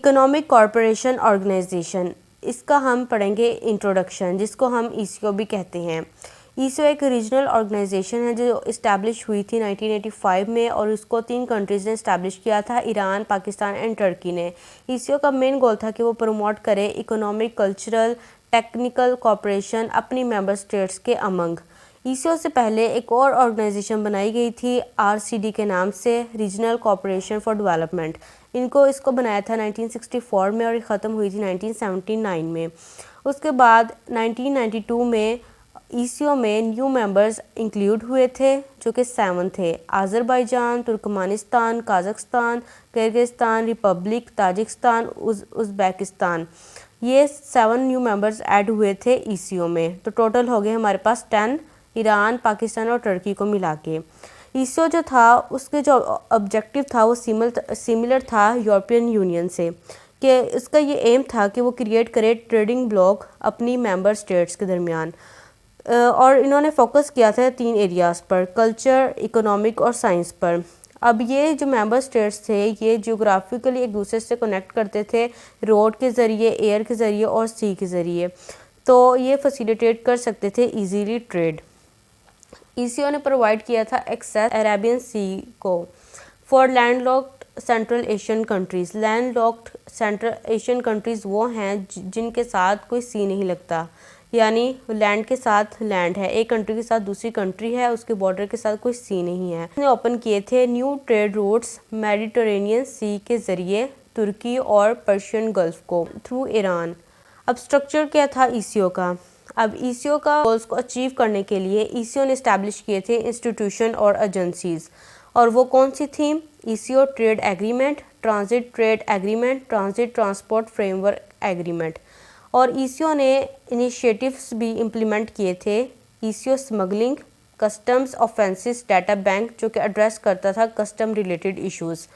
Economic corporation organisation, इसका हम पढ़ेंगे इंट्रोडक्शन, जिसको हम ईसीओ भी कहते हैं। ईसीओ एक रीजनल ऑर्गेनाइजेशन है जो इस्टेब्लिश हुई थी 1985 में, और उसको 3 कंट्रीज़ ने इस्टेब्लिश किया था, ईरान, पाकिस्तान एंड टर्की ने। ईसीओ का मेन गोल था कि वो प्रमोट करे इकोनॉमिक, कल्चरल, टेक्निकल कॉपरेशन अपनी मेंबर स्टेट्स के अमंग। ईसीओ से पहले एक और ऑर्गेनाइजेशन बनाई गई थी आरसीडी के नाम से, रीजनल कॉपरेशन फॉर डेवलपमेंट। इसको बनाया था 1964 में और ख़त्म हुई थी 1979 में। उसके बाद 1992 में ईसीओ में न्यू मेंबर्स इंक्लूड हुए थे, जो कि 7 थे। Azerbaijan, Turkmenistan, Kazakhstan, Kyrgyzstan, Republic Tajikistan, Uzbekistan, ये 7 न्यू मेंबर्स ऐड हुए थे ईसीओ में। तो टोटल हो गए हमारे पास 10, ईरान, पाकिस्तान और टर्की को मिला के। ईसीओ जो था उसके जो ऑब्जेक्टिव था वो सिमिलर था यूरोपियन यूनियन से, कि इसका ये एम था कि वो क्रिएट करे ट्रेडिंग ब्लॉक अपनी मेंबर स्टेट्स के दरमियान। और इन्होंने फोकस किया था 3 एरियाज़ पर, कल्चर, इकोनॉमिक और साइंस पर। अब ये जो मेंबर स्टेट्स थे ये जियोग्राफिकली एक दूसरे से कनेक्ट करते थे रोड के ज़रिए, एयर के ज़रिए और सी के ज़रिए, तो ये फैसिलिटेट कर सकते थे इजीली ट्रेड। ईसीओ ने प्रोवाइड किया था एक्सेस अरेबियन सी को for landlocked central Asian countries. Landlocked central Asian countries वो हैं जिनके साथ कोई सी नहीं लगता, यानी लैंड के साथ लैंड है, एक कंट्री के साथ दूसरी कंट्री है, उसके बॉर्डर के साथ कोई सी नहीं है। उसने ओपन किए थे न्यू ट्रेड रूट्स मेडिटरेनियन सी के ज़रिए तुर्की और पर्शियन गल्फ को थ्रू ईरान। अब स्ट्रक्चर क्या था ईसीओ का? अब ईसीओ का गोल्स को अचीव करने के लिए ईसीओ ने इस्टेब्लिश किए थे इंस्टीट्यूशन और एजेंसीज, और वो कौन सी थी? ECO trade agreement, transit trade agreement, transit transport framework agreement. और ईसीओ ने इनिशिएटिव्स भी इम्प्लीमेंट किए थे, ECO smuggling, customs offences data bank, जो कि एड्रेस करता था कस्टम रिलेटेड इश्यूज़।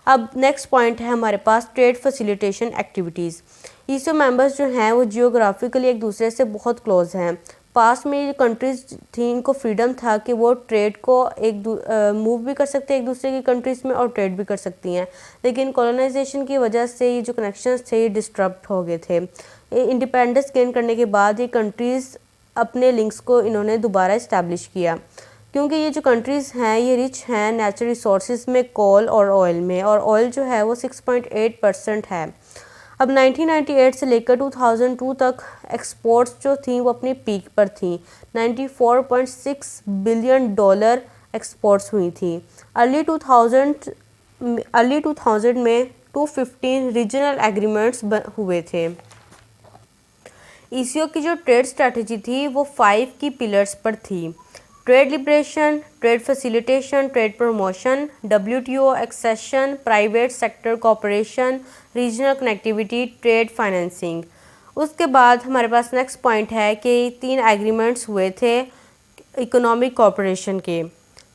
अब नेक्स्ट पॉइंट है हमारे पास trade facilitation activities. ECO members जो हैं वो जियोग्राफिकली एक दूसरे से बहुत क्लोज हैं। पास में जो कंट्रीज़ थी इनको फ्रीडम था कि वो ट्रेड को मूव भी कर सकते हैं एक दूसरे की कंट्रीज़ में और ट्रेड भी कर सकती हैं, लेकिन कॉलोनाइजेशन की वजह से ये जो कनेक्शंस थे ये डिस्टर्ब हो गए थे। इंडिपेंडेंस गेन करने के बाद ये कंट्रीज़ अपने लिंक्स को इन्होंने दोबारा इस्टेब्लिश किया, क्योंकि ये जो कंट्रीज़ हैं ये रिच हैं नेचुरल रिसोर्सेज में, कोल और ऑयल में, और ऑयल जो है वो 6.8% है। अब 1998 से लेकर 2002 तक एक्सपोर्ट्स जो थी वो अपनी पीक पर थी, $94.6 बिलियन एक्सपोर्ट्स हुई थी। अर्ली 2000 में 215 रीजनल एग्रीमेंट्स हुए थे। ईसीओ की जो ट्रेड स्ट्रेटजी थी वो 5 की पिलर्स पर थी: trade liberation, trade facilitation, trade promotion, WTO accession, private sector cooperation, regional connectivity, trade financing. उसके बाद हमारे पास नेक्स्ट पॉइंट है कि 3 एग्रीमेंट्स हुए थे इकोनॉमिक कोऑपरेशन के।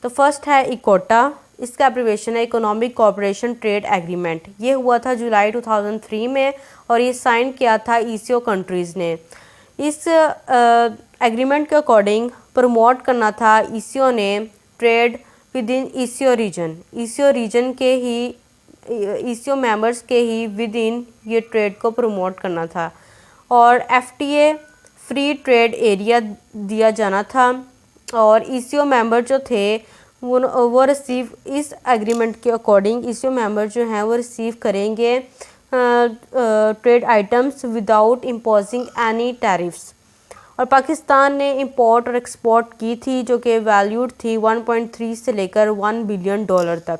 तो फर्स्ट है इकोटा, इसका एब्रीविएशन है इकोनॉमिक कोऑपरेशन ट्रेड एग्रीमेंट। ये हुआ था जुलाई 2003 में और ये साइन किया था ईसीओ कंट्रीज़ ने। इस एग्रीमेंट के अकॉर्डिंग प्रमोट करना था ईसीओ ने trade within ECO region, ECO members के ही विद इन ये ट्रेड को प्रमोट करना था, और एफटीए फ्री ट्रेड एरिया दिया जाना था। और ईसीओ मेंबर जो थे वो रिसीव इस एग्रीमेंट के अकॉर्डिंग ईसीओ मेंबर जो हैं वो रिसीव करेंगे trade items without imposing any tariffs. और पाकिस्तान ने इंपोर्ट और एक्सपोर्ट की थी जो कि वैल्यूड थी 1.3 से लेकर $1 बिलियन तक।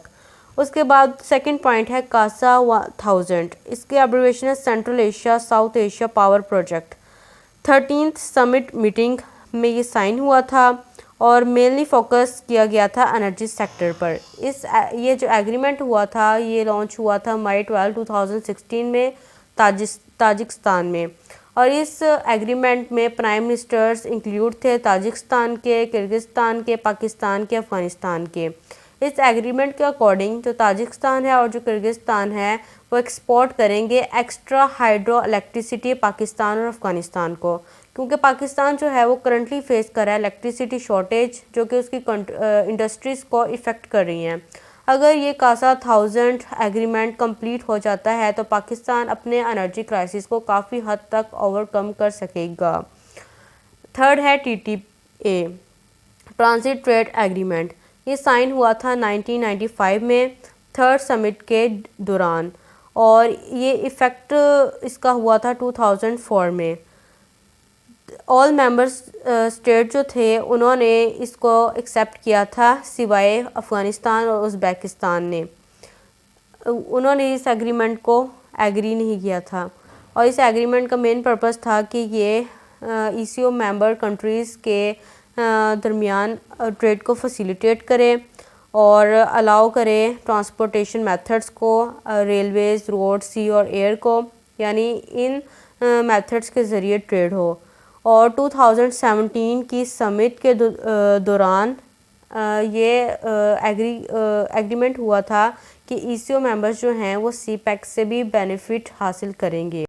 उसके बाद सेकंड पॉइंट है कासा 1000, इसके एब्रीविएशन है central Asia south Asia power project. 13th summit meeting में ये साइन हुआ था और मेनली फोकस किया गया था एनर्जी सेक्टर पर। ये जो एग्रीमेंट हुआ था ये लॉन्च हुआ था मई 12, 2016 में ताजिकिस्तान में, और इस एग्रीमेंट में प्राइम मिनिस्टर्स इंक्लूड थे ताजिकिस्तान के, किर्गिस्तान के, पाकिस्तान के, अफ़गानिस्तान के। इस एग्रीमेंट के अकॉर्डिंग जो ताजिकिस्तान है और जो किर्गिस्तान है वो एक्सपोर्ट करेंगे एक्स्ट्रा हाइड्रो इलेक्ट्रिसिटी पाकिस्तान और अफ़गानिस्तान को, क्योंकि पाकिस्तान जो है वो करंटली फेस कर रहा है इलेक्ट्रिसिटी शॉर्टेज जो कि उसकी इंडस्ट्रीज़ को इफ़ेक्ट कर रही हैं। अगर ये कासा 1000 एग्रीमेंट कंप्लीट हो जाता है तो पाकिस्तान अपने एनर्जी क्राइसिस को काफ़ी हद तक ओवरकम कर सकेगा। थर्ड है TTA ट्रांजिट ट्रेड एग्रीमेंट। ये साइन हुआ था 1995 में थर्ड समिट के दौरान और ये इफ़ेक्ट इसका हुआ था 2004 में। ऑल मेंबर्स स्टेट जो थे उन्होंने इसको एक्सेप्ट किया था सिवाय अफ़गानिस्तान और उज़्बेकिस्तान ने। उन्होंने इस एग्रीमेंट को एग्री नहीं किया था और इस एग्रीमेंट का मेन पर्पस था कि ये ECO मेंबर कंट्रीज़ के दरमियान ट्रेड को फैसिलिटेट करे और अलाउ करे ट्रांसपोर्टेशन मेथड्स को, रेलवेज़, रोड, सी और एयर को, यानी इन मेथड्स के ज़रिए ट्रेड हो। और 2017 की समिट के दौरान ये एग्रीमेंट हुआ था कि ECO मेंबर्स जो हैं वो CPEC से भी बेनिफिट हासिल करेंगे।